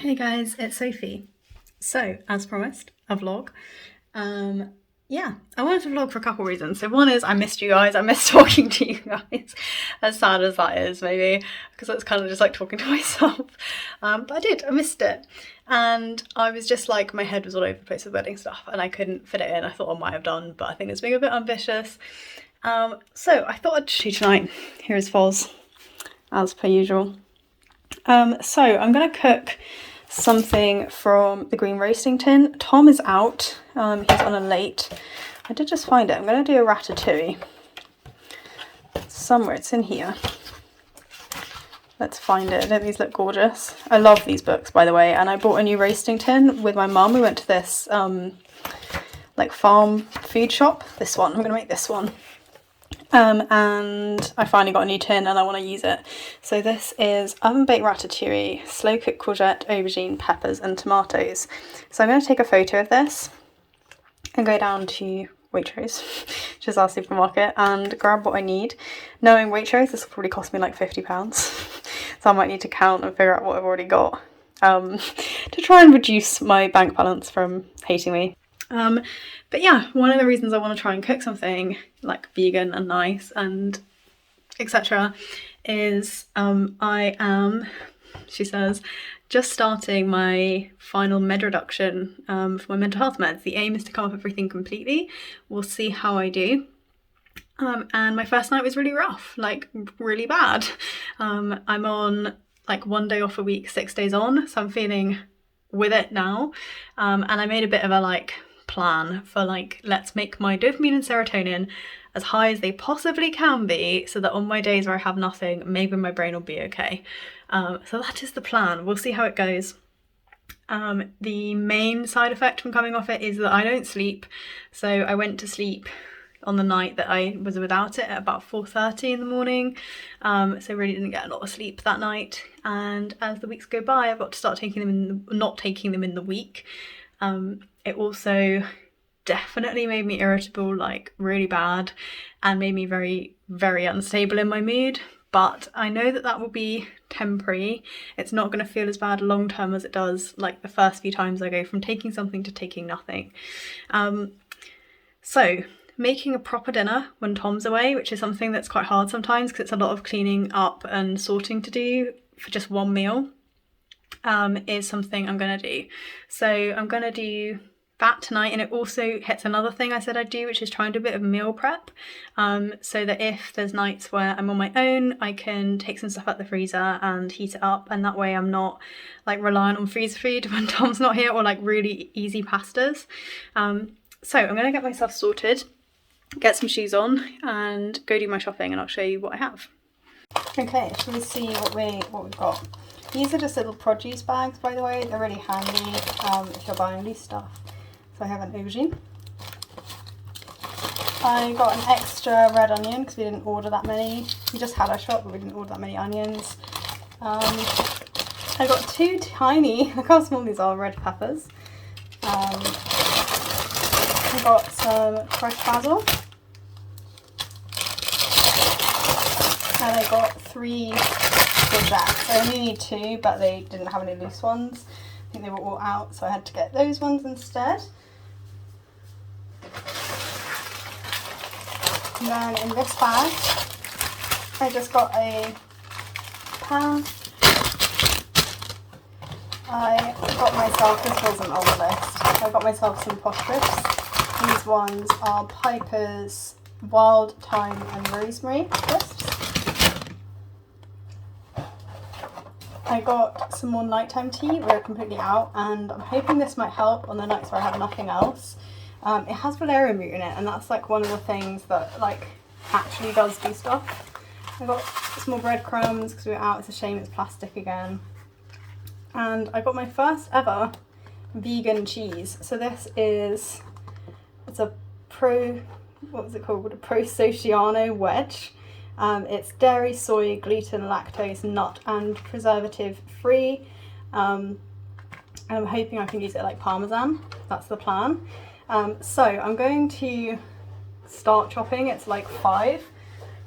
Hey guys, it's Sophie. So, as promised, a vlog. Yeah, I wanted to vlog for a couple reasons. So one is I missed you guys. I missed talking to you guys. As sad as that is, maybe, because it's kind of just like talking to myself. But I did. I missed it, and I was just like my head was all over the place with wedding stuff, and I couldn't fit it in. I thought I might have done, but I think it's being a bit ambitious. So I thought I'd show you tonight. Here's Foz, as per usual. So I'm gonna cook something from the green roasting tin. Tom is out, he's on a late. I did just find it. I'm gonna do a ratatouille. Somewhere, it's in here. Let's find it. Don't these look gorgeous? I love these books, by the way, and I bought a new roasting tin with my mum. We went to this like farm food shop. This one, I'm gonna make this one. And I finally got a new tin and I want to use it. So this is oven baked ratatouille, slow cooked courgette, aubergine, peppers and tomatoes. So I'm going to take a photo of this and go down to Waitrose, which is our supermarket, and grab what I need. Knowing Waitrose, this will probably cost me like £50. So I might need to count and figure out what I've already got to try and reduce my bank balance from hating me. But yeah, one of the reasons I want to try and cook something like vegan and nice and etc. is I am, she says, just starting my final med reduction for my mental health meds. The aim is to come off everything completely. We'll see how I do. And my first night was really rough, like really bad. I'm on like 1 day off a week, 6 days on, so I'm feeling with it now. And I made a bit of a like plan for like, let's make my dopamine and serotonin as high as they possibly can be, so that on my days where I have nothing, maybe my brain will be okay. So that is the plan. We'll see how it goes. The main side effect from coming off it is that I don't sleep. So I went to sleep on the night that I was without it at about 4:30 in the morning. So really didn't get a lot of sleep that night. And as the weeks go by, I've got to start taking them not taking them in the week. It also definitely made me irritable, like really bad, and made me very, very unstable in my mood. But I know that that will be temporary. It's not going to feel as bad long term as it does like the first few times I go from taking something to taking nothing. So making a proper dinner when Tom's away, which is something that's quite hard sometimes because it's a lot of cleaning up and sorting to do for just one meal, is something I'm going to do. So I'm going to do that tonight, and it also hits another thing I said I'd do, which is try and do a bit of meal prep, so that if there's nights where I'm on my own, I can take some stuff out the freezer and heat it up, and that way I'm not like reliant on freezer food when Tom's not here, or like really easy pastas. So I'm going to get myself sorted, get some shoes on and go do my shopping, and I'll show you what I have. Okay, so we see what we've got. These are just little produce bags, by the way. They're really handy if you're buying these stuff. So I have an aubergine. I got an extra red onion because we didn't order that many. We just had our shop, but we didn't order that many onions. I got two tiny, look how small these are, red peppers. I got some fresh basil. And I got 3 courgettes. I only need 2, but they didn't have any loose ones. I think they were all out, so I had to get those ones instead. And then in this bag, I just got a pan. I got myself, this wasn't on the list, I got myself some posh crisps. These ones are Piper's Wild Thyme and Rosemary crisps. I got some more nighttime tea. We're completely out, and I'm hoping this might help on the nights where I have nothing else. It has valerian root in it, and that's like one of the things that like actually does do stuff. I got some more breadcrumbs because we were out. It's a shame it's plastic again. And I got my first ever vegan cheese. So this is, it's a what was it called? A Prosociano wedge. It's dairy, soy, gluten, lactose, nut and preservative free. And I'm hoping I can use it like parmesan. That's the plan. So I'm going to start chopping. It's like 5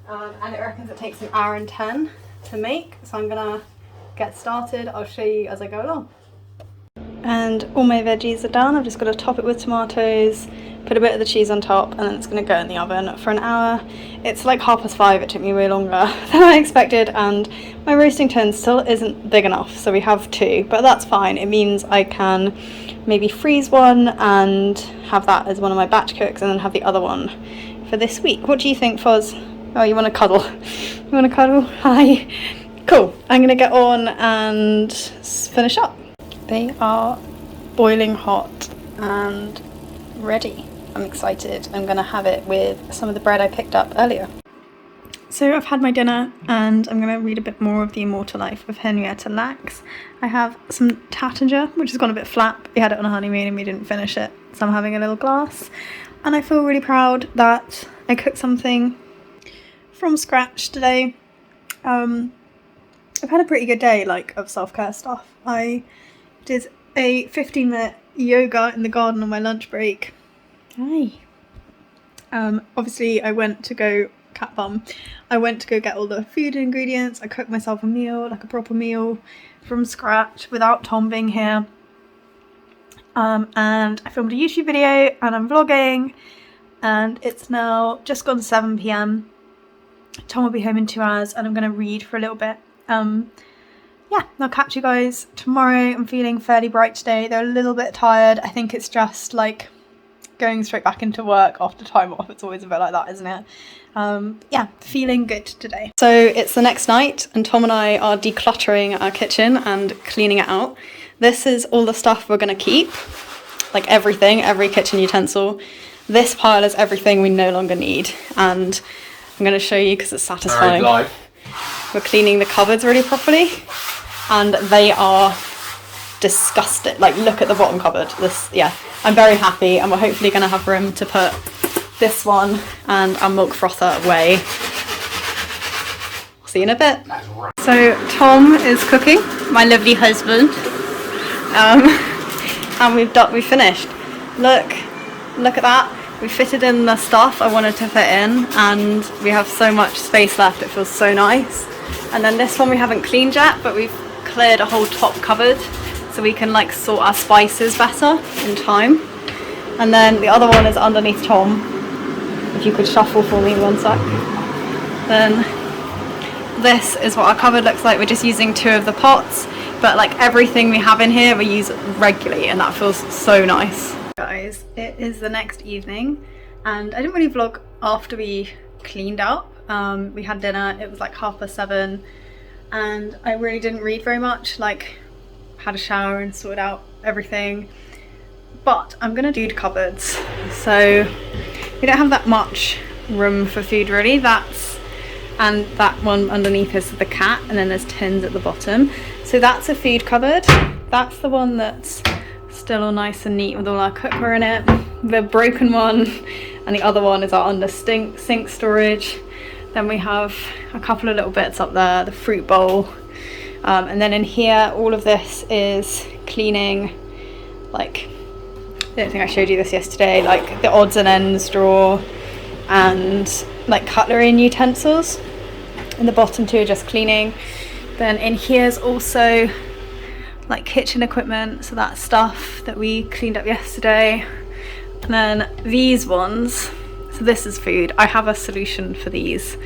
and it reckons it takes an hour and 10 to make. So I'm gonna get started. I'll show you as I go along. And all my veggies are done. I've just got to top it with tomatoes, put a bit of the cheese on top, and then it's going to go in the oven for an hour. It's like 5:30. It took me way longer than I expected, and my roasting tin still isn't big enough, so we have two, but that's fine. It means I can maybe freeze one and have that as one of my batch cooks, and then have the other one for this week. What do you think, Foz? Oh, you want to cuddle? You want to cuddle? Hi. Cool. I'm going to get on and finish up. They are boiling hot and ready. I'm excited. I'm going to have it with some of the bread I picked up earlier. So I've had my dinner and I'm going to read a bit more of The Immortal Life of Henrietta Lacks. I have some Tattanger, which has gone a bit flat. We had it on a honeymoon and we didn't finish it, so I'm having a little glass. And I feel really proud that I cooked something from scratch today. I've had a pretty good day, like, of self-care stuff. I did a 15-minute yoga in the garden on my lunch break. Hi. Obviously I went to go cat bum. I went to go get all the food ingredients. I cooked myself a meal, like a proper meal from scratch without Tom being here. And I filmed a YouTube video and I'm vlogging, and it's now just gone 7 p.m. Tom will be home in 2 hours and I'm going to read for a little bit. Yeah, I'll catch you guys tomorrow. I'm feeling fairly bright today. They're a little bit tired. I think it's just like going straight back into work after time off. It's always a bit like that, isn't it? Yeah, feeling good today. So it's the next night and Tom and I are decluttering our kitchen and cleaning it out. This is all the stuff we're going to keep, like everything, every kitchen utensil. This pile is everything we no longer need, and I'm going to show you because it's satisfying. We're cleaning the cupboards really properly and they are disgusting. Like, look at the bottom cupboard. This, yeah, I'm very happy, and we're hopefully going to have room to put this one and our milk frother away. See you in a bit. So Tom is cooking, my lovely husband, and we've finished. Look at that. We fitted in the stuff I wanted to fit in, and we have so much space left. It feels so nice. And then this one we haven't cleaned yet, but we've cleared a whole top cupboard so we can like sort our spices better in time. And then the other one is underneath Tom. If you could shuffle for me 1 sec. Then this is what our cupboard looks like. We're just using 2 of the pots, but like everything we have in here we use regularly, and that feels so nice. Guys, it is the next evening and I didn't really vlog after we cleaned up. We had dinner, it was like 7:30, and I really didn't read very much, like had a shower and sorted out everything. But I'm gonna do cupboards. So we don't have that much room for food really. And that one underneath is the cat, and then there's tins at the bottom. So that's a food cupboard. That's the one that's still all nice and neat with all our cookware in it. The broken one and the other one is our under sink storage. Then we have a couple of little bits up there, the fruit bowl, and then in here all of this is cleaning, like, I don't think I showed you this yesterday, like the odds and ends drawer and like cutlery and utensils. And the bottom 2 are just cleaning. Then in here's also like kitchen equipment, so that's stuff that we cleaned up yesterday. And then these ones, so this is food. I have a solution for these.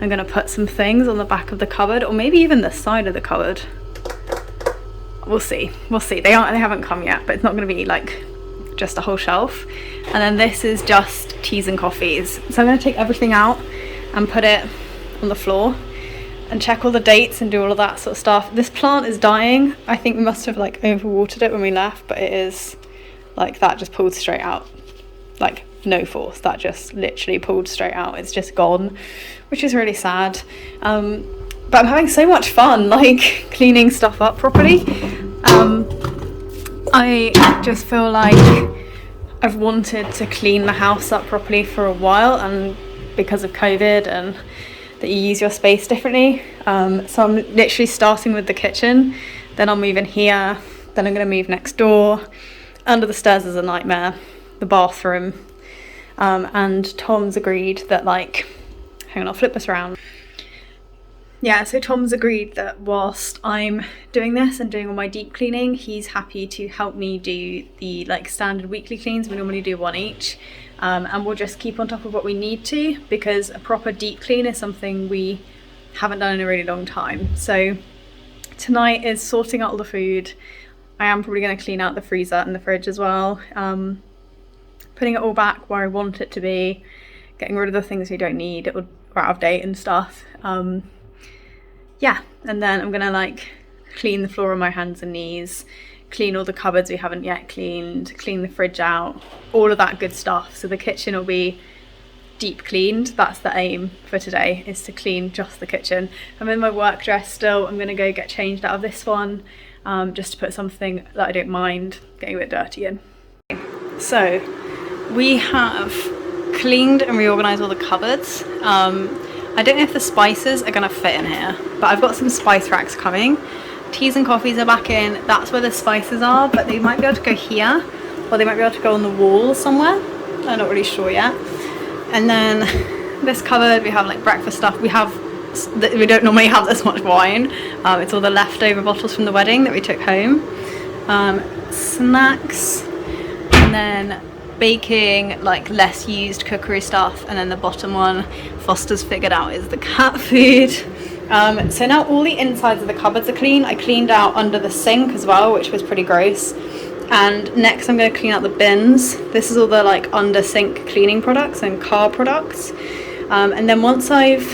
I'm gonna put some things on the back of the cupboard, or maybe even the side of the cupboard. We'll see. They haven't come yet, but it's not gonna be like just a whole shelf. And then this is just teas and coffees. So I'm gonna take everything out and put it on the floor and check all the dates and do all of that sort of stuff. This plant is dying. I think we must have like overwatered it when we left, but it is like, that just pulled straight out, like no force, that just literally pulled straight out. It's just gone, which is really sad. But I'm having so much fun like cleaning stuff up properly. I just feel like I've wanted to clean the house up properly for a while, and because of COVID and that you use your space differently. So I'm literally starting with the kitchen, then I'll move in here, then I'm going to move next door. Under the stairs is a nightmare, the bathroom, and Tom's agreed that, like, hang on, I'll flip this around. yeah, so Tom's agreed that whilst I'm doing this and doing all my deep cleaning, he's happy to help me do the like standard weekly cleans. We normally do one each, and we'll just keep on top of what we need to, because a proper deep clean is something we haven't done in a really long time. So tonight is sorting out all the food. I am probably going to clean out the freezer and the fridge as well, putting it all back where I want it to be, getting rid of the things we don't need or are out of date and stuff. Yeah, and then I'm gonna like clean the floor on my hands and knees, clean all the cupboards we haven't yet cleaned, clean the fridge out, all of that good stuff. So the kitchen will be deep cleaned. That's the aim for today, is to clean just the kitchen. I'm in my work dress still. I'm gonna go get changed out of this one, just to put something that I don't mind getting a bit dirty in. So we have cleaned and reorganized all the cupboards. I don't know if the spices are gonna fit in here, but I've got some spice racks coming. Teas and coffees are back in. That's where the spices are, but they might be able to go here, or they might be able to go on the wall somewhere. I'm not really sure yet. And then this cupboard, we have like breakfast stuff. We don't normally have this much wine. It's all the leftover bottles from the wedding that we took home. Snacks, and then baking, like less used cookery stuff, and then the bottom one Foster's figured out is the cat food. So now all the insides of the cupboards are clean. I cleaned out under the sink as well, which was pretty gross. And next I'm going to clean out the bins. This is all the like under sink cleaning products and car products. And then once I've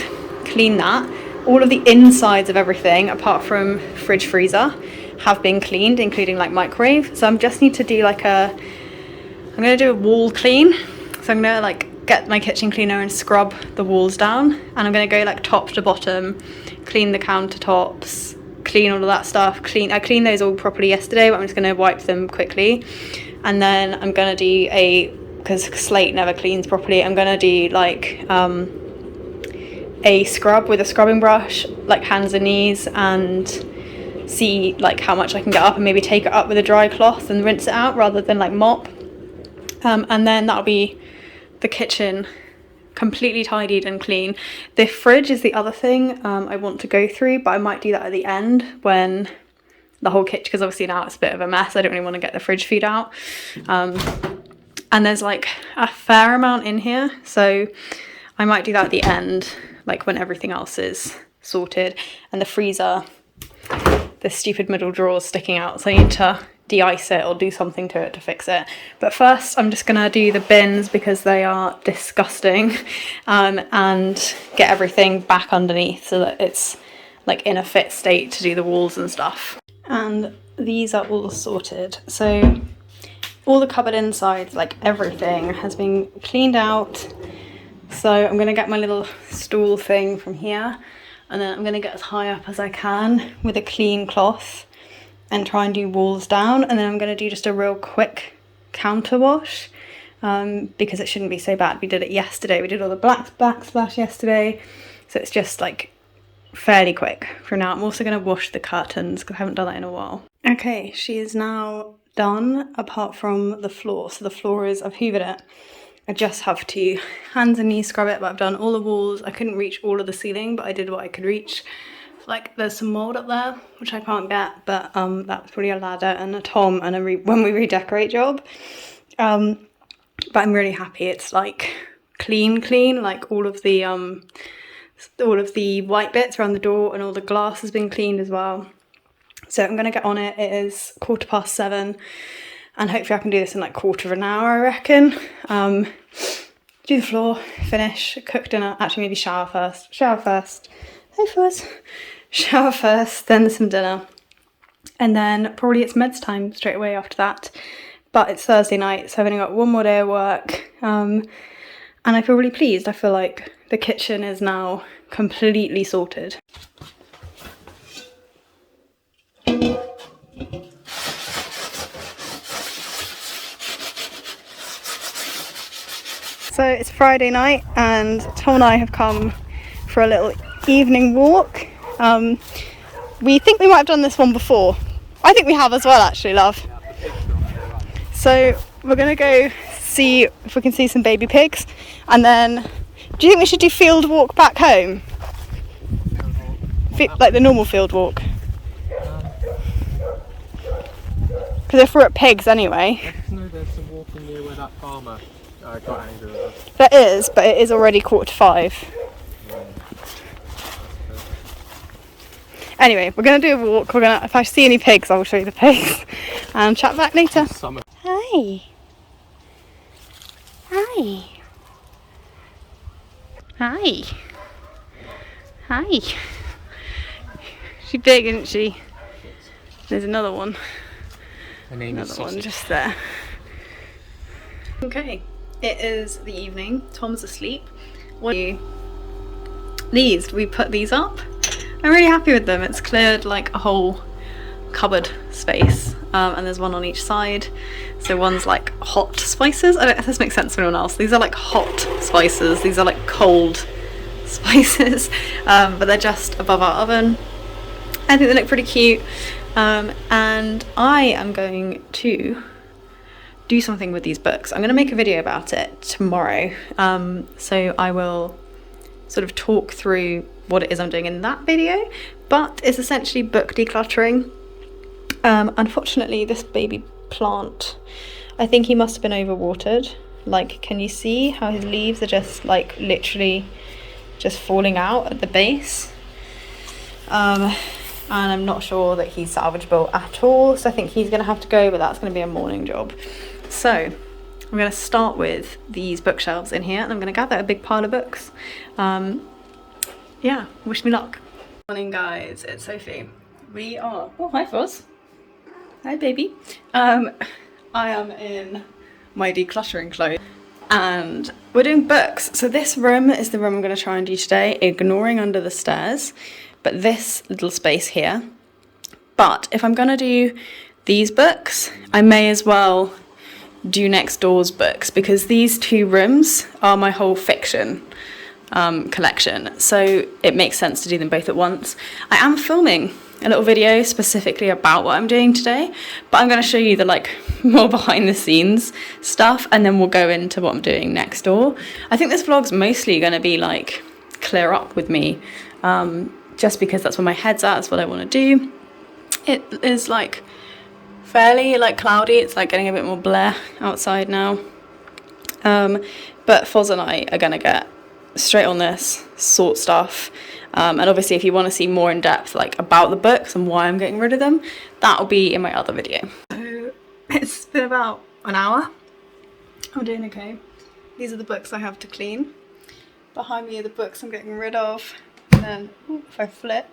cleaned that, all of the insides of everything apart from fridge, freezer have been cleaned, including like microwave. So I just need to do like I'm going to do a wall clean. So I'm going to like get my kitchen cleaner and scrub the walls down, and I'm going to go like top to bottom, clean the countertops, clean all of that stuff. I cleaned those all properly yesterday, but I'm just going to wipe them quickly. And then I'm going to do because slate never cleans properly, I'm going to do like a scrub with a scrubbing brush, like hands and knees, and see like how much I can get up, and maybe take it up with a dry cloth and rinse it out rather than like mop. And then that'll be the kitchen completely tidied and clean. The fridge is the other thing I want to go through, but I might do that at the end when the whole kitchen, because obviously now it's a bit of a mess. I don't really want to get the fridge food out. And there's like a fair amount in here, so I might do that at the end, like when everything else is sorted. And the freezer, the stupid middle drawer is sticking out, so I need to de-ice it or do something to it to fix it. But first I'm just gonna do the bins because they are disgusting, and get everything back underneath so that it's like in a fit state to do the walls and stuff. And these are all sorted, so all the cupboard insides, like everything has been cleaned out. So I'm gonna get my little stool thing from here, and then I'm gonna get as high up as I can with a clean cloth and try and do walls down. And then I'm going to do just a real quick counter wash, because it shouldn't be so bad. We did it yesterday. We did all the backsplash yesterday, so it's just like fairly quick for now. I'm also going to wash the curtains because I haven't done that in a while. Okay, she is now done apart from the floor. So the floor is, I've hoovered it. I just have to hands and knees scrub it, but I've done all the walls. I couldn't reach all of the ceiling, but I did what I could reach. Like there's some mould up there which I can't get, but that's probably a ladder and a Tom and when we redecorate job. But I'm really happy. It's like clean, like all of the white bits around the door and all the glass has been cleaned as well. So I'm gonna get on it. It is 7:15, and hopefully I can do this in like quarter of an hour, I reckon. Do the floor, finish, cook dinner. Actually, maybe shower first. Hey Fuzz. Shower first, then some dinner, and then probably it's meds time straight away after that. But it's Thursday night, so I've only got one more day of work, and I feel really pleased. I feel like the kitchen is now completely sorted. So it's Friday night, and Tom and I have come for a little evening walk. We think we might have done this one before. I think we have as well, actually, love. So we're gonna go see if we can see some baby pigs, and then do you think we should do field walk back home? like the normal field walk? Because if we're at pigs anyway. I just know there's some walking near where that farmer got angry with us. There is, but it is already 4:45. Anyway, we're going to do a walk. If I see any pigs, I will show you the pigs. And chat back later. Summer. Hi. Hi. Hi. Hi. She's big, isn't she? There's another one. Another one just there. Okay, it is the evening. Tom's asleep. What do you? We put these up. I'm really happy with them. It's cleared like a whole cupboard space, and there's one on each side. So one's like hot spices. I don't know if this makes sense to anyone else. These are like hot spices. These are like cold spices, but they're just above our oven. I think they look pretty cute, and I am going to do something with these books. I'm going to make a video about it tomorrow, so I will sort of talk through what it is I'm doing in that video, but it's essentially book decluttering. Unfortunately, this baby plant, I think he must have been overwatered. Like, can you see how his leaves are just like literally just falling out at the base? And I'm not sure that he's salvageable at all, so I think he's going to have to go, but that's going to be a morning job. So I'm going to start with these bookshelves in here, and I'm going to gather a big pile of books. Yeah, wish me luck. Morning guys, it's Sophie. We are, oh hi Foz. Hi baby. I am in my decluttering clothes and we're doing books. So this room is the room I'm going to try and do today, ignoring under the stairs, but this little space here. But if I'm going to do these books, I may as well do next door's books, because these two rooms are my whole fiction collection, so it makes sense to do them both at once. I am filming a little video specifically about what I'm doing today, but I'm going to show you the like more behind the scenes stuff, and then we'll go into what I'm doing next door. I think this vlog's mostly going to be like clear up with me, just because that's where my head's at. That's what I want to do. It is like fairly like cloudy. It's like getting a bit more blare outside now, but Foz and I are going to get straight on this, sort stuff, and obviously if you want to see more in depth like about the books and why I'm getting rid of them, that'll be in my other video. So it's been about an hour. I'm doing okay. These are the books I have to clean. Behind me are the books I'm getting rid of, and then if I flip,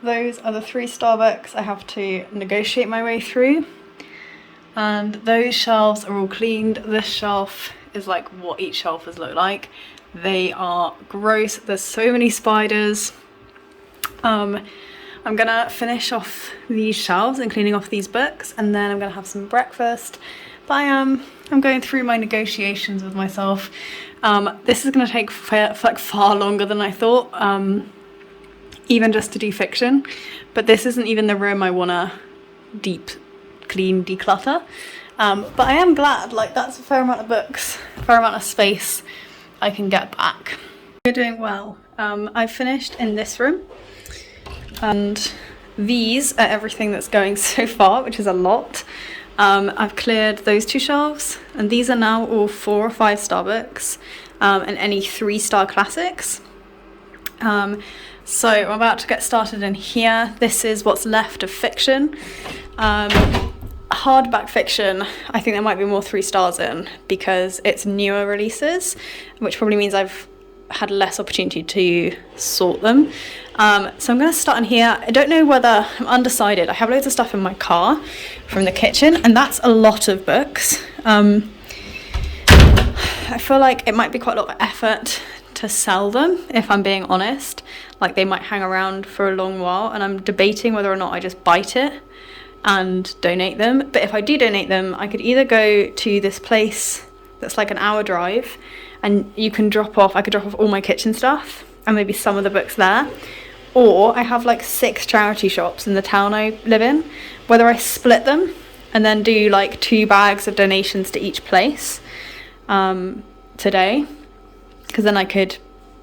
those are the 3-star books I have to negotiate my way through, and those shelves are all cleaned. This shelf is like what each shelf has looked like. They are gross. There's so many spiders. I'm gonna finish off these shelves and cleaning off these books, and then I'm gonna have some breakfast. But I'm going through my negotiations with myself. This is gonna take like far longer than I thought, even just to do fiction. But this isn't even the room I wanna deep clean declutter. But I am glad, like that's a fair amount of books, a fair amount of space I can get back. We're doing well. I've finished in this room, and these are everything that's going so far, which is a lot. I've cleared those 2 shelves, and these are now all 4 or 5-star books, and any 3-star classics. So I'm about to get started in here. This is what's left of fiction. Hardback fiction, I think there might be more 3 stars in, because it's newer releases, which probably means I've had less opportunity to sort them. So I'm going to start in here. I don't know whether, I'm undecided. I have loads of stuff in my car from the kitchen, and that's a lot of books. I feel like it might be quite a lot of effort to sell them, if I'm being honest. Like they might hang around for a long while, and I'm debating whether or not I just bite it and donate them. But if I do donate them, I could either go to this place that's like an hour drive, and you can drop off, I could drop off all my kitchen stuff and maybe some of the books there, or I have like 6 charity shops in the town I live in, whether I split them and then do like 2 bags of donations to each place today, because then I could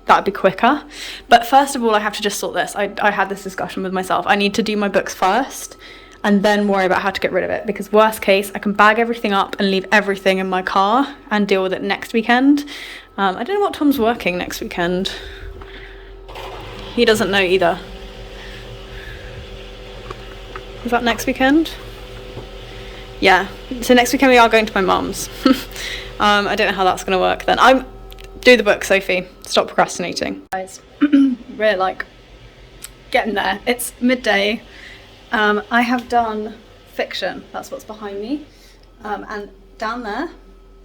that'd be quicker. But first of all, I have to just sort this. I had this discussion with myself. I need to do my books first and then worry about how to get rid of it, because worst case, I can bag everything up and leave everything in my car and deal with it next weekend. I don't know what Tom's working next weekend. He doesn't know either. Is that next weekend? Yeah, so next weekend we are going to my mum's. I don't know how that's going to work then. Do the book, Sophie. Stop procrastinating. Guys, we're like getting there. It's midday. I have done fiction. That's what's behind me. And down there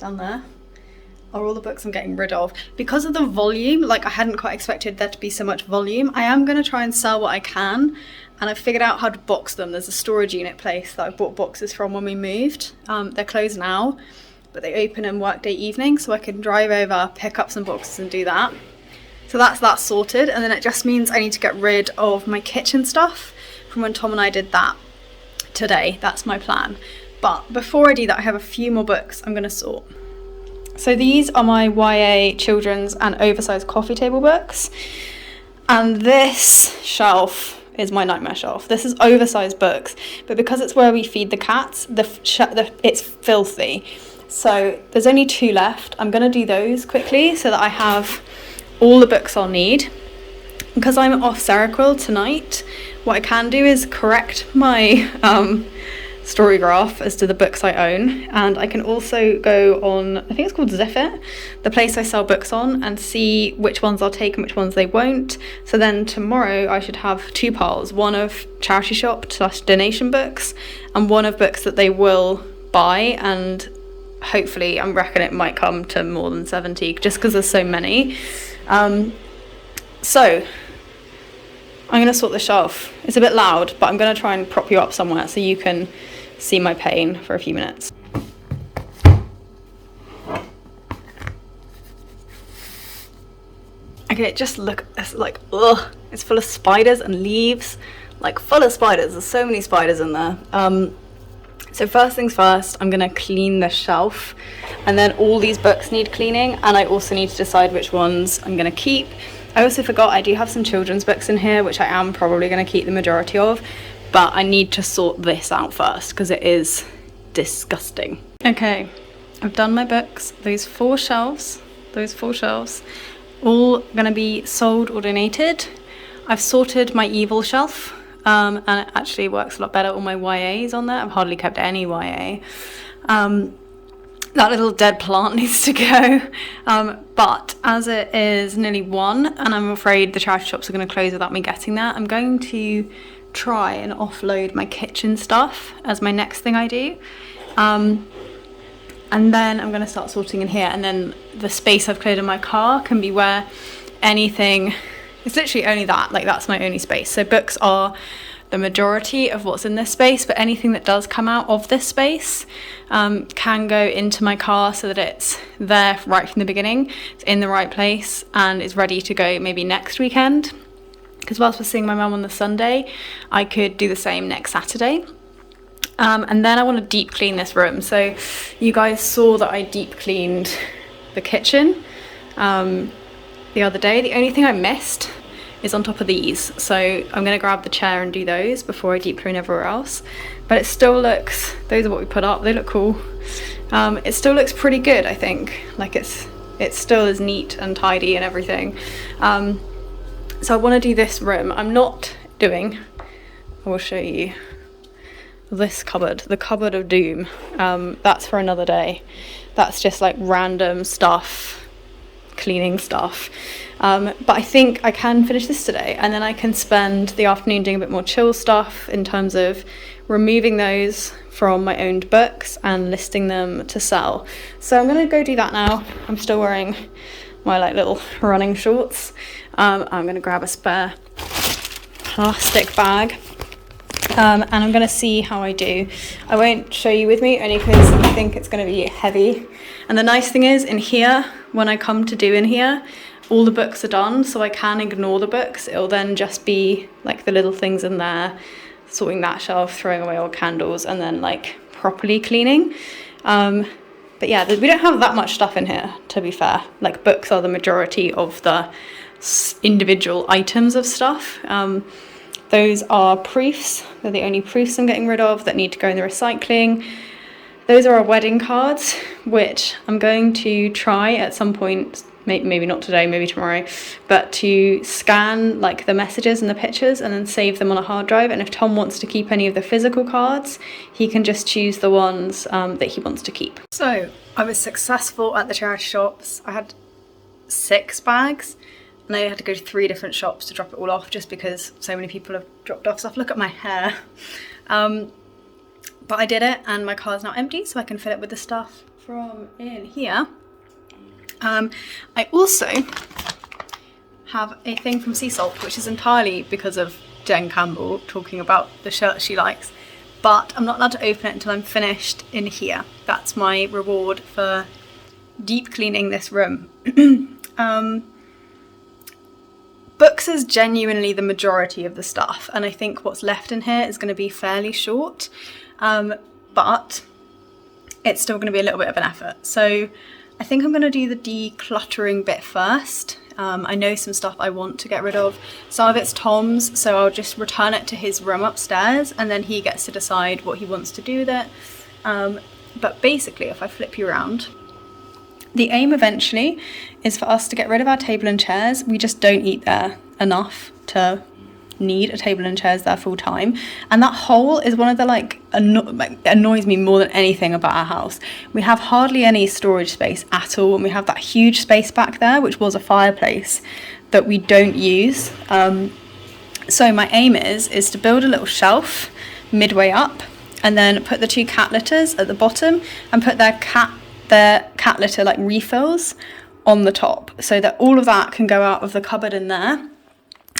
are all the books I'm getting rid of. Because of the volume, like I hadn't quite expected there to be so much volume. I am going to try and sell what I can. And I've figured out how to box them. There's a storage unit place that I bought boxes from when we moved. They're closed now, but they open in workday evening, so I can drive over, pick up some boxes and do that. So that's that sorted, and then it just means I need to get rid of my kitchen stuff from when Tom and I did that today. That's my plan. But before I do that, I have a few more books I'm going to sort. So these are my YA children's and oversized coffee table books. And this shelf is my nightmare shelf. This is oversized books, but because it's where we feed the cats, it's filthy. So there's only 2 left. I'm going to do those quickly so that I have all the books I'll need. Because I'm off Seroquel tonight, what I can do is correct my story graph as to the books I own, and I can also go on, I think it's called Zephyr, the place I sell books on, and see which ones I'll take and which ones they won't. So then tomorrow I should have 2 piles, one of charity shop / donation books and one of books that they will buy, and hopefully I reckon it might come to more than 70 just because there's so many. So I'm going to sort the shelf. It's a bit loud, but I'm going to try and prop you up somewhere so you can see my pain for a few minutes. Okay, just look, it's like, ugh, it's full of spiders and leaves, like full of spiders. There's so many spiders in there. So first things first, I'm gonna clean the shelf, and then all these books need cleaning, and I also need to decide which ones I'm gonna keep. I also forgot I do have some children's books in here, which I am probably gonna keep the majority of, but I need to sort this out first because it is disgusting. Okay, I've done my books. Those four shelves, all gonna be sold or donated. I've sorted my evil shelf, and it actually works a lot better. All my YAs on there. I've hardly kept any YA. That little dead plant needs to go. But as it is nearly 1, and I'm afraid the charity shops are going to close without me getting there, I'm going to try and offload my kitchen stuff as my next thing I do. And then I'm going to start sorting in here, and then the space I've cleared in my car can be where anything, it's literally only that, like that's my only space. So books are the majority of what's in this space, but anything that does come out of this space can go into my car so that it's there right from the beginning, it's in the right place, and is ready to go maybe next weekend. Because whilst we're seeing my mum on the Sunday, I could do the same next Saturday. And then I want to deep clean this room. So you guys saw that I deep cleaned the kitchen the other day. The only thing I missed is on top of these, so I'm going to grab the chair and do those before I deep clean everywhere else. But it still looks, those are what we put up, they look cool. It still looks pretty good, I think. Like it still is neat and tidy and everything. So I want to do this room. I'm not doing, I will show you this cupboard, the cupboard of doom. That's for another day. That's just like random stuff, cleaning stuff. But I think I can finish this today, and then I can spend the afternoon doing a bit more chill stuff in terms of removing those from my owned books and listing them to sell. So I'm going to go do that now. I'm still wearing my like little running shorts. I'm going to grab a spare plastic bag, and I'm going to see how I do. I won't show you with me only because I think it's going to be heavy. And the nice thing is in here, when I come to do in here, all the books are done, so I can ignore the books. It'll then just be like the little things in there, sorting that shelf, throwing away all candles, and then like properly cleaning. But yeah, we don't have that much stuff in here, to be fair. Like books are the majority of the individual items of stuff. Those are proofs. They're the only proofs I'm getting rid of that need to go in the recycling. Those are our wedding cards, which I'm going to try at some point, maybe not today, maybe tomorrow, but to scan like the messages and the pictures and then save them on a hard drive. And if Tom wants to keep any of the physical cards, he can just choose the ones that he wants to keep. So I was successful at the charity shops. I had 6 bags and I had to go to 3 different shops to drop it all off just because so many people have dropped off stuff. Look at my hair. But I did it and my car's now empty, so I can fill it with the stuff from in here. I also have a thing from Sea Salt, which is entirely because of Jen Campbell talking about the shirt she likes, but I'm not allowed to open it until I'm finished in here. That's my reward for deep cleaning this room. Books is genuinely the majority of the stuff, and I think what's left in here is going to be fairly short, but it's still going to be a little bit of an effort. So I think I'm going to do the decluttering bit first. I know some stuff I want to get rid of. Some of it's Tom's, so I'll just return it to his room upstairs and then he gets to decide what he wants to do with it. But basically, if I flip you around, the aim eventually is for us to get rid of our table and chairs. We just don't eat there enough to need a table and chairs there full time, and that hole is one of the annoys me more than anything about our house. We have hardly any storage space at all, and we have that huge space back there which was a fireplace that we don't use. So my aim is to build a little shelf midway up and then put the 2 cat litters at the bottom and put their cat litter like refills on the top, so that all of that can go out of the cupboard in there.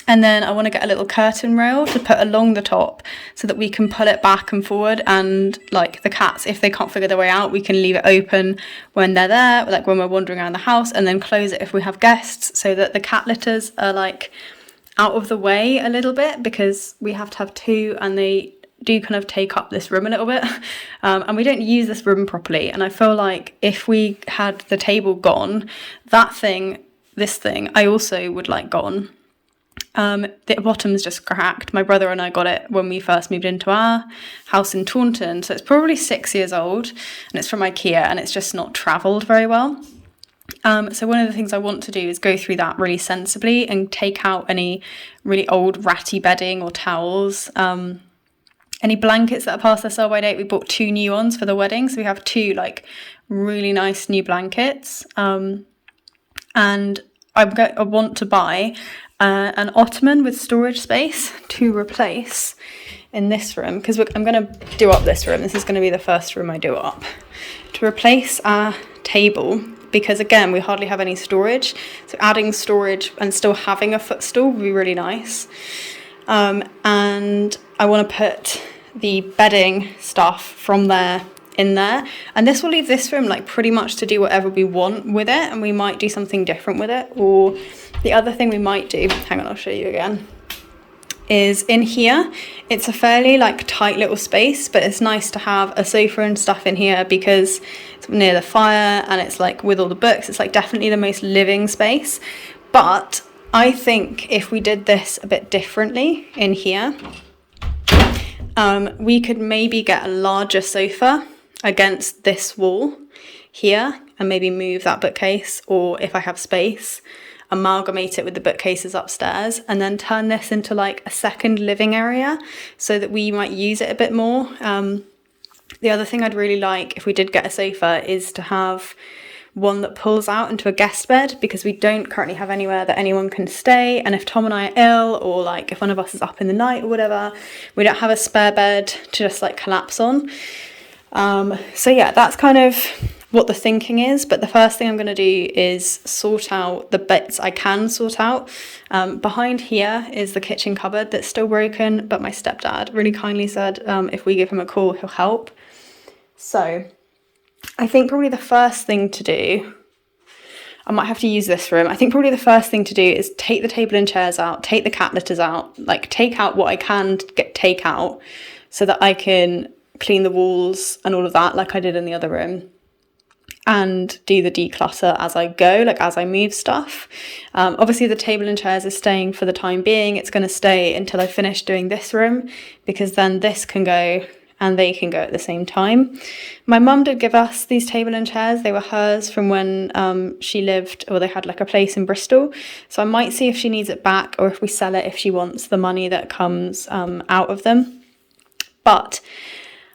And then I want to get a little curtain rail to put along the top so that we can pull it back and forward, and like the cats, if they can't figure their way out, we can leave it open when they're there, like when we're wandering around the house, and then close it if we have guests, so that the cat litters are like out of the way a little bit, because we have to have 2 and they do kind of take up this room a little bit, and we don't use this room properly. And I feel like if we had the table gone, this thing I also would like gone. The bottom's just cracked. My brother and I got it when we first moved into our house in Taunton, so it's probably 6 years old, and it's from IKEA, and it's just not travelled very well. So one of the things I want to do is go through that really sensibly and take out any really old ratty bedding or towels. Any blankets that are past their sell-by date. We bought 2 new ones for the wedding, so we have 2 like really nice new blankets. And I want to buy an ottoman with storage space to replace in this room, because I'm going to do up this room. This is going to be the first room I do up, to replace our table, because again, we hardly have any storage. So adding storage and still having a footstool would be really nice. And I want to put the bedding stuff from there in there, and this will leave this room like pretty much to do whatever we want with it, and we might do something different with it. Or the other thing we might do, hang on, I'll show you again, is in here. It's a fairly like tight little space, but it's nice to have a sofa and stuff in here because it's near the fire, and it's like with all the books, it's like definitely the most living space. But I think if we did this a bit differently in here, we could maybe get a larger sofa against this wall here and maybe move that bookcase, or if I have space, amalgamate it with the bookcases upstairs, and then turn this into like a second living area so that we might use it a bit more. The other thing I'd really like if we did get a sofa is to have one that pulls out into a guest bed, because we don't currently have anywhere that anyone can stay, and if Tom and I are ill, or like if one of us is up in the night or whatever, we don't have a spare bed to just like collapse on. So yeah, that's kind of what the thinking is, but the first thing I'm going to do is sort out the bits I can sort out. Behind here is the kitchen cupboard that's still broken, but my stepdad really kindly said if we give him a call, he'll help. So I think probably the first thing to do, I might have to use this room. I think probably the first thing to do is take the table and chairs out, take the cat litters out, like take out what I can take out so that I can clean the walls and all of that like I did in the other room. and do the declutter as I go, like as I move stuff. Obviously the table and chairs is staying for the time being. It's going to stay until I finish doing this room, because then this can go and they can go at the same time. My mum did give us these table and chairs. They were hers from when she lived, or they had like a place in Bristol. So I might see if she needs it back, or if we sell it, if she wants the money that comes out of them. But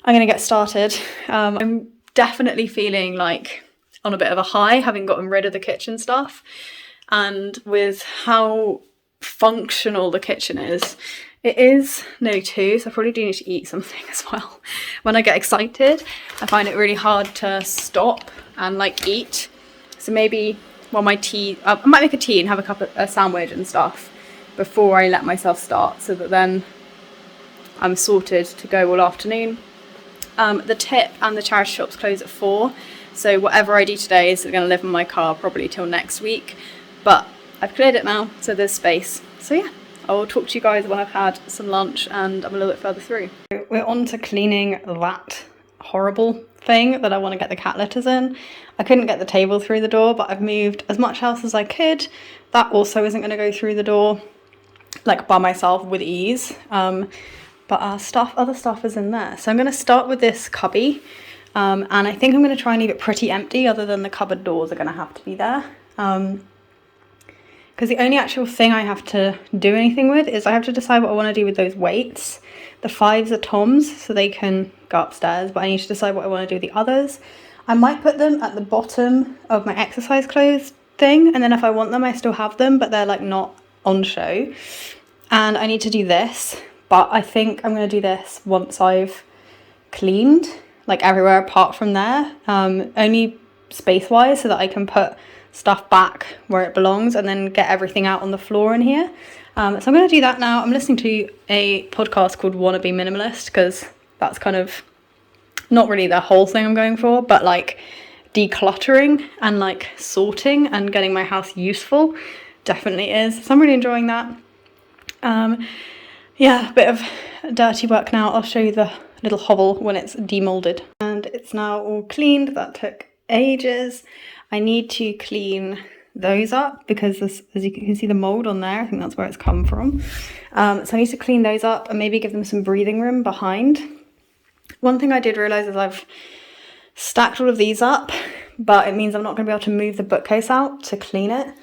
I'm going to get started. I'm definitely feeling like on a bit of a high, having gotten rid of the kitchen stuff. And with how functional the kitchen is, it is nearly 2, so I probably do need to eat something as well. When I get excited, I find it really hard to stop and like eat. So maybe while my tea, I might make a tea and have a sandwich and stuff before I let myself start, so that then I'm sorted to go all afternoon. The tip and the charity shops close at 4, so whatever I do today is going to live in my car probably till next week, but I've cleared it now, so there's space. So yeah, I'll talk to you guys when I've had some lunch and I'm a little bit further through. We're on to cleaning that horrible thing that I want to get the cat litters in. I couldn't get the table through the door, but I've moved as much else as I could. That also isn't going to go through the door like by myself with ease. But other stuff is in there. So I'm going to start with this cubby, and I think I'm going to try and leave it pretty empty, other than the cupboard doors are going to have to be there. Because the only actual thing I have to do anything with is I have to decide what I want to do with those weights. The 5s are Tom's, so they can go upstairs, but I need to decide what I want to do with the others. I might put them at the bottom of my exercise clothes thing, and then if I want them, I still have them, but they're like not on show. And I need to do this. But I think I'm going to do this once I've cleaned, like everywhere apart from there, only space-wise, so that I can put stuff back where it belongs and then get everything out on the floor in here. So I'm going to do that now. I'm listening to a podcast called Wanna Be Minimalist, because that's kind of not really the whole thing I'm going for, but like decluttering and like sorting and getting my house useful definitely is. So I'm really enjoying that. Yeah, a bit of dirty work now. I'll show you the little hovel when it's demolded. And it's now all cleaned. That took ages. I need to clean those up because as you can see the mold on there, I think that's where it's come from. So I need to clean those up and maybe give them some breathing room behind. One thing I did realise is I've stacked all of these up, but it means I'm not going to be able to move the bookcase out to clean it.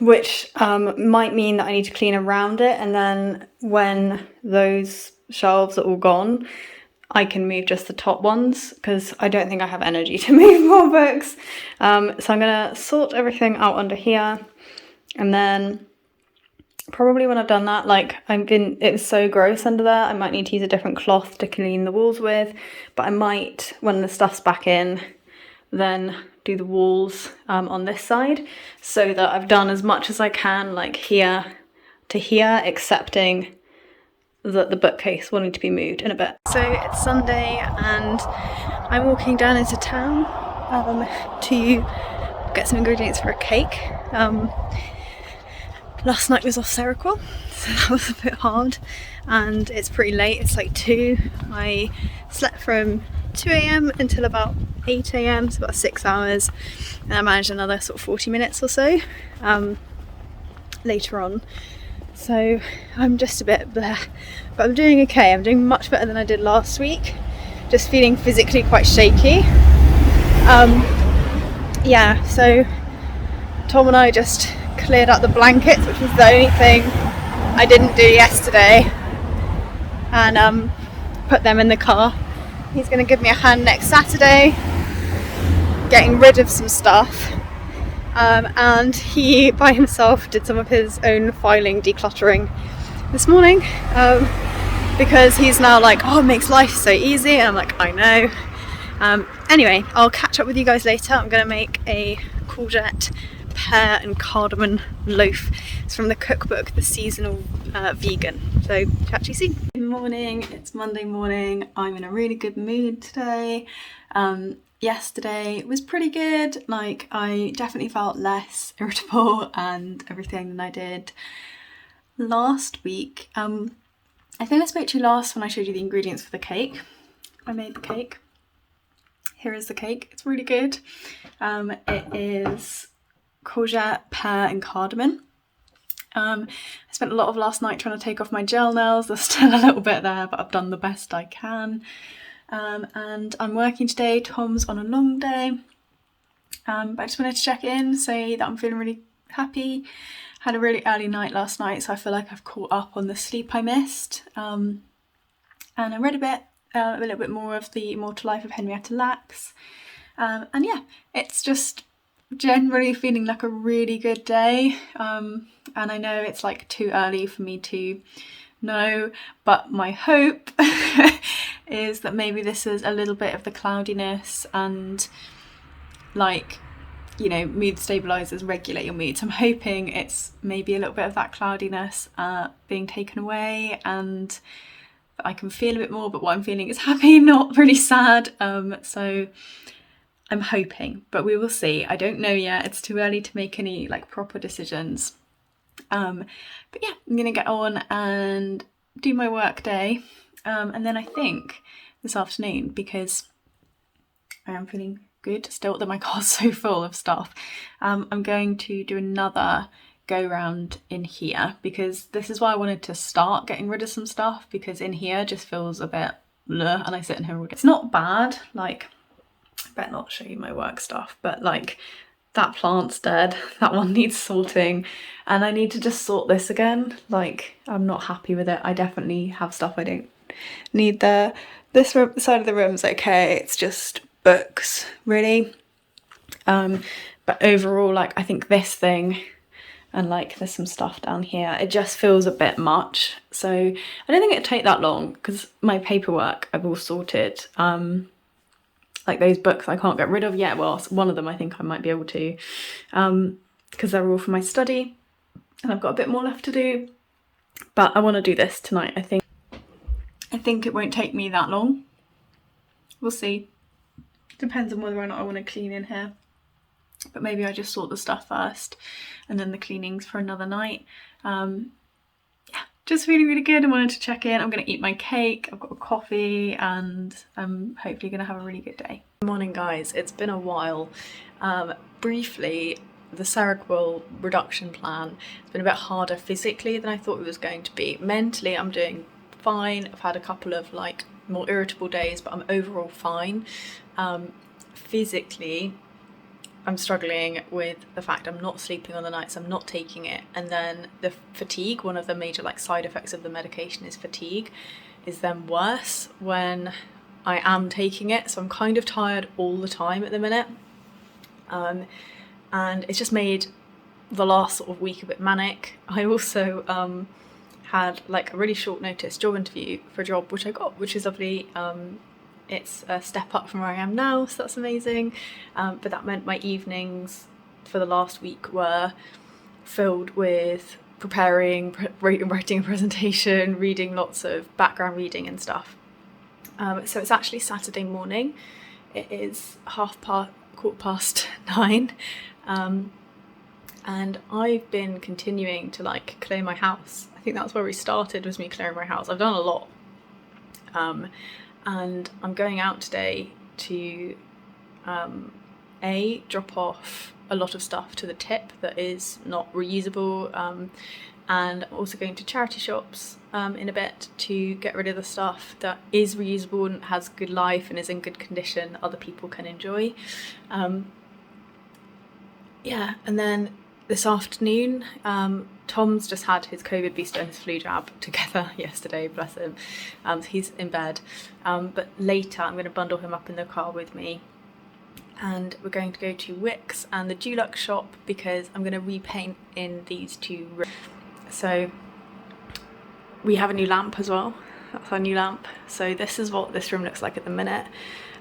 Which might mean that I need to clean around it, and then when those shelves are all gone, I can move just the top ones, because I don't think I have energy to move more books. So I'm going to sort everything out under here, and then probably when I've done that, like it was so gross under there, I might need to use a different cloth to clean the walls with, but I might, when the stuff's back in, then do the walls on this side, so that I've done as much as I can, like here to here, excepting that the bookcase will need to be moved in a bit. So it's Sunday and I'm walking down into town to get some ingredients for a cake. Last night was off Seroquel, so that was a bit hard, and it's pretty late, it's like 2. I slept from 2 a.m. until about 8 a.m, so about 6 hours, and I managed another sort of 40 minutes or so later on. So I'm just a bit bleh, but I'm doing okay. I'm doing much better than I did last week, just feeling physically quite shaky. Yeah, so Tom and I just cleared out the blankets, which was the only thing I didn't do yesterday, and put them in the car. He's going to give me a hand next Saturday getting rid of some stuff, and he by himself did some of his own filing decluttering this morning, because he's now like, oh, it makes life so easy, and I'm like, I know. Anyway, I'll catch up with you guys later. I'm going to make a courgette, pear and cardamom loaf. It's from the cookbook The Seasonal Vegan. So catch you soon. Good morning, it's Monday morning. I'm in a really good mood today. Yesterday was pretty good. Like, I definitely felt less irritable and everything than I did last week. I think I spoke to you last when I showed you the ingredients for the cake. I made the cake. Here is the cake. It's really good. It is courgette, pear and cardamom. I spent a lot of last night trying to take off my gel nails. There's still a little bit there, but I've done the best I can. And I'm working today. Tom's on a long day. But I just wanted to check in, say that I'm feeling really happy. Had a really early night last night, so I feel like I've caught up on the sleep I missed. And I read a little bit more of The Immortal Life of Henrietta Lacks. And yeah, it's just generally feeling like a really good day. And I know it's like too early for me to know, but my hope is that maybe this is a little bit of the cloudiness and, like, you know, mood stabilizers regulate your mood. So I'm hoping it's maybe a little bit of that cloudiness being taken away, and that I can feel a bit more, but what I'm feeling is happy, not really sad. So I'm hoping, but we will see. I don't know yet. It's too early to make any like proper decisions. But yeah, I'm gonna get on and do my work day. And then I think this afternoon, because I am feeling good still that my car's so full of stuff, I'm going to do another go round in here, because this is why I wanted to start getting rid of some stuff, because in here just feels a bit bleh, and I sit in here all day. It's not bad, like, I better not show you my work stuff, but like that plant's dead, that one needs sorting, and I need to just sort this again. Like, I'm not happy with it. I definitely have stuff I don't need there. This side of the room's okay, it's just books really. But overall, like, I think this thing, and like there's some stuff down here, it just feels a bit much. So I don't think it'd take that long, because my paperwork I've all sorted. Like those books I can't get rid of yet. Well, one of them I think I might be able to, because they're all for my study, and I've got a bit more left to do. But I want to do this tonight. I think it won't take me that long. We'll see. Depends on whether or not I want to clean in here. But maybe I just sort the stuff first, and then the cleanings for another night. Yeah, just feeling really good. I wanted to check in. I'm going to eat my cake. I've got a coffee, and I'm hopefully going to have a really good day. Good morning, guys. It's been a while. Briefly, the Seroquel reduction plan has been a bit harder physically than I thought it was going to be. Mentally, I'm doing fine. I've had a couple of like more irritable days, but I'm overall fine. Physically, I'm struggling with the fact I'm not sleeping on the nights, I'm not taking it, and then the fatigue, one of the major like side effects of the medication is fatigue, is then worse when I am taking it. So I'm kind of tired all the time at the minute, and it's just made the last sort of week a bit manic. I also had like a really short notice job interview for a job which I got, which is lovely. It's a step up from where I am now, so that's amazing. But that meant my evenings for the last week were filled with preparing, writing a presentation, reading lots of background reading and stuff. So it's actually Saturday morning. It is 9:15. And I've been continuing to like clear my house. I think that's where we started, was me clearing my house. I've done a lot. And I'm going out today to drop off a lot of stuff to the tip that is not reusable, and I'm also going to charity shops in a bit to get rid of the stuff that is reusable and has good life and is in good condition that other people can enjoy. Yeah, and then this afternoon, Tom's just had his COVID booster and his flu jab together yesterday, bless him. So he's in bed. But later I'm going to bundle him up in the car with me, and we're going to go to Wickes and the Dulux shop because I'm going to repaint in these two rooms. So we have a new lamp as well. That's our new lamp. So this is what this room looks like at the minute.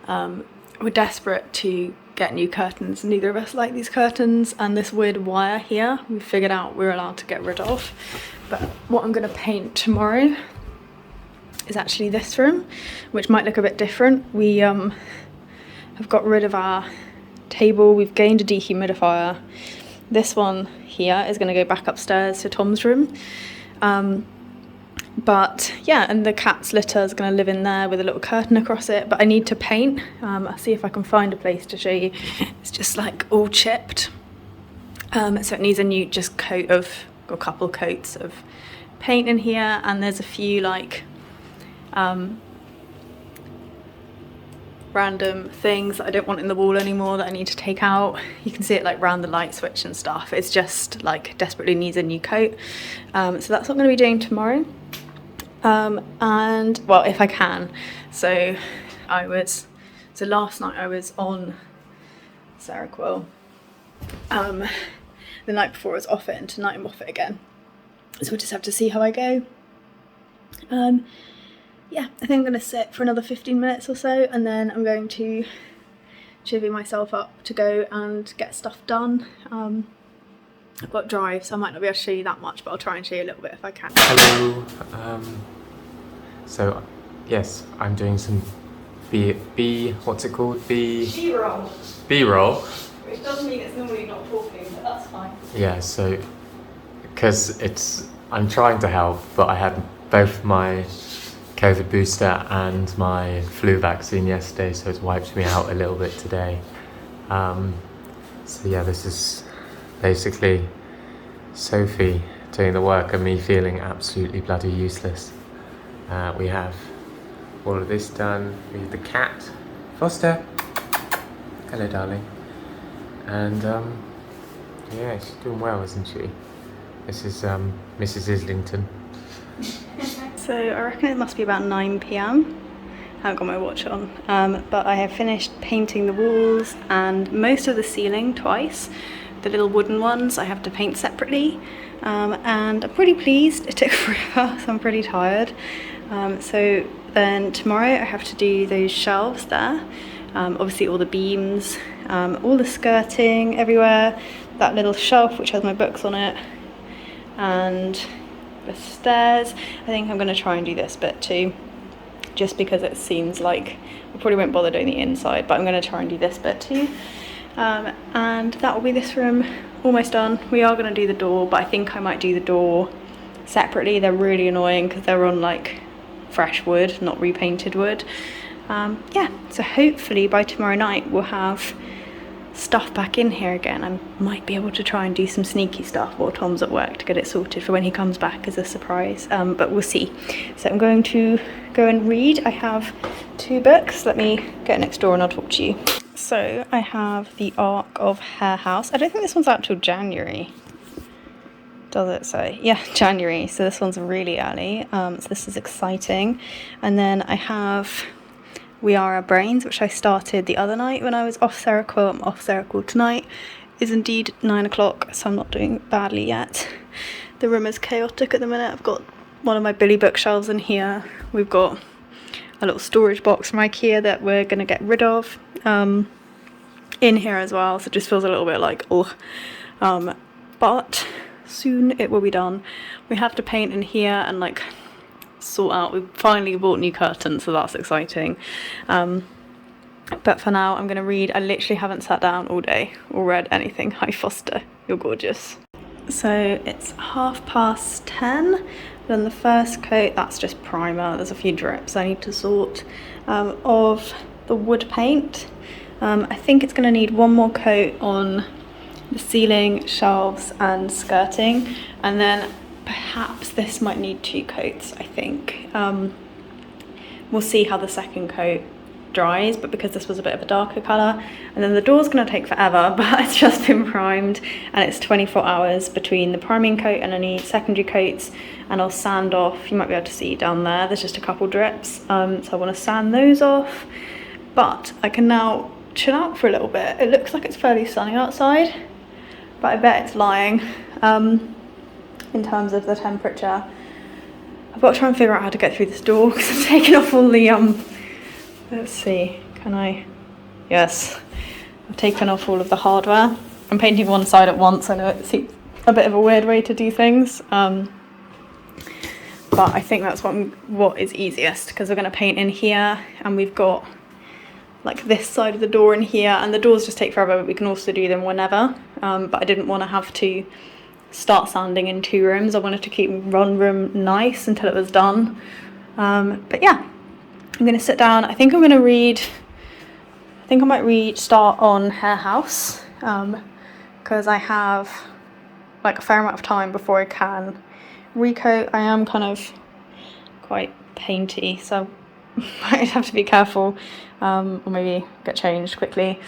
We're desperate to get new curtains. Neither of us like these curtains, and this weird wire here we figured out we're allowed to get rid of. But what I'm going to paint tomorrow is actually this room, which might look a bit different. We have got rid of our table, we've gained a dehumidifier. This one here is going to go back upstairs to Tom's room. But yeah, and the cat's litter is going to live in there with a little curtain across it, but I need to paint. I'll see if I can find a place to show you. It's just like all chipped. So it needs a new just coat of, or a couple coats of paint in here, and there's a few like random things that I don't want in the wall anymore that I need to take out. You can see it like around the light switch and stuff. It's just like desperately needs a new coat. So that's what I'm going to be doing tomorrow. And well, if I can. So last night I was on Seroquel. The night before I was off it, and tonight I'm off it again. So we'll just have to see how I go. Yeah, I think I'm going to sit for another 15 minutes or so, and then I'm going to chivvy myself up to go and get stuff done. I've got drive, so I might not be able to show you that much, but I'll try and show you a little bit if I can. Hello. So yes, I'm doing some what's it called? B-roll. B-roll. Which doesn't mean it's normally not talking, but that's fine. Yeah, so because I'm trying to help, but I had both my COVID booster and my flu vaccine yesterday, so it's wiped me out a little bit today. So yeah, this is basically Sophie doing the work and me feeling absolutely bloody useless. We have all of this done. We have the cat, Foster. Hello, darling. And yeah, she's doing well, isn't she? This is Mrs. Islington. So I reckon it must be about 9 p.m. I haven't got my watch on, but I have finished painting the walls and most of the ceiling twice. The little wooden ones I have to paint separately, and I'm pretty pleased. It took forever, so I'm pretty tired. So then tomorrow I have to do those shelves there, obviously all the beams, all the skirting everywhere, that little shelf which has my books on it, and the stairs. I think I'm going to try and do this bit too, just because it seems like I probably won't bother doing the inside, but I'm going to try and do this bit too. And that will be this room almost done. We are going to do the door, but I think I might do the door separately. They're really annoying because they're on like fresh wood, not repainted wood. Yeah, so hopefully by tomorrow night we'll have stuff back in here again. I might be able to try and do some sneaky stuff while Tom's at work to get it sorted for when he comes back as a surprise, but we'll see. So I'm going to go and read. I have 2 books. Let me get next door and I'll talk to you. So I have The Ark of Hare House. I don't think this one's out till January. Does it say? Yeah, January. So this one's really early. So this is exciting. And then I have We Are Our Brains, which I started the other night when I was off Seroquel. I'm off Seroquel tonight. It's indeed 9 o'clock, so I'm not doing badly yet. The room is chaotic at the minute. I've got one of my Billy bookshelves in here. We've got a little storage box from IKEA that we're going to get rid of in here as well. So it just feels a little bit like, oh. But soon it will be done. We have to paint in here and like sort out. We finally bought new curtains, so that's exciting. But for now I'm going to read. I literally haven't sat down all day or read anything. Hi Foster, you're gorgeous. So it's 10:30. Then the first coat, that's just primer. There's a few drips I need to sort of the wood paint. I think it's going to need one more coat on the ceiling, shelves and skirting, and then perhaps this might need 2 coats, I think. We'll see how the second coat dries, but because this was a bit of a darker colour. And then the door's going to take forever, but it's just been primed and it's 24 hours between the priming coat and any secondary coats, and I'll sand off. You might be able to see down there's just a couple drips, so I want to sand those off. But I can now chill out for a little bit. It looks like it's fairly sunny outside, but I bet it's lying in terms of the temperature. I've got to try and figure out how to get through this door because I've taken off all the let's see, can I? Yes, I've taken off all of the hardware. I'm painting one side at once. I know it seems a bit of a weird way to do things, but I think that's what is easiest, because we're going to paint in here and we've got like this side of the door in here, and the doors just take forever, but we can also do them whenever. But I didn't want to have to start sanding in 2 rooms. I wanted to keep one room nice until it was done. But yeah, I'm going to sit down. I think I might start on Hair House, because I have like a fair amount of time before I can recoat. I am kind of quite painty, so I might have to be careful, or maybe get changed quickly.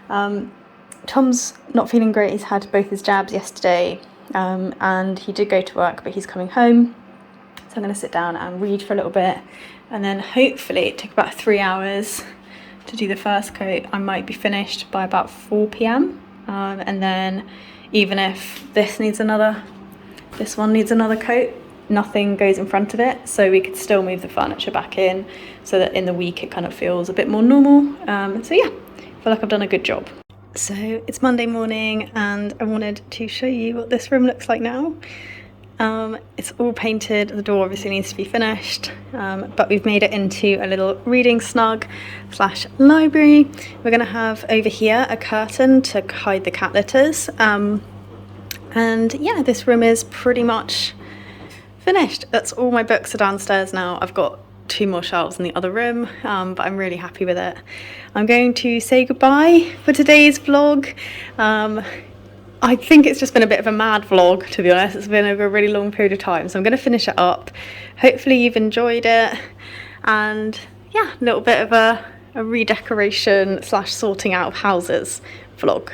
Tom's not feeling great. He's had both his jabs yesterday, and he did go to work, but he's coming home. So I'm going to sit down and read for a little bit, and then hopefully it took about 3 hours to do the first coat. I might be finished by about 4 p.m. And then even if this one needs another coat, nothing goes in front of it, so we could still move the furniture back in so that in the week it kind of feels a bit more normal. So yeah, I feel like I've done a good job. So it's Monday morning and I wanted to show you what this room looks like now. It's all painted. The door obviously needs to be finished, but we've made it into a little reading snug / library. We're going to have over here a curtain to hide the cat litters, and yeah, this room is pretty much finished. That's all my books are downstairs now. I've got 2 more shelves in the other room, but I'm really happy with it. I'm going to say goodbye for today's vlog. I think it's just been a bit of a mad vlog, to be honest. It's been over a really long period of time, so I'm going to finish it up. Hopefully you've enjoyed it, and yeah, a little bit of a redecoration / sorting out of houses vlog.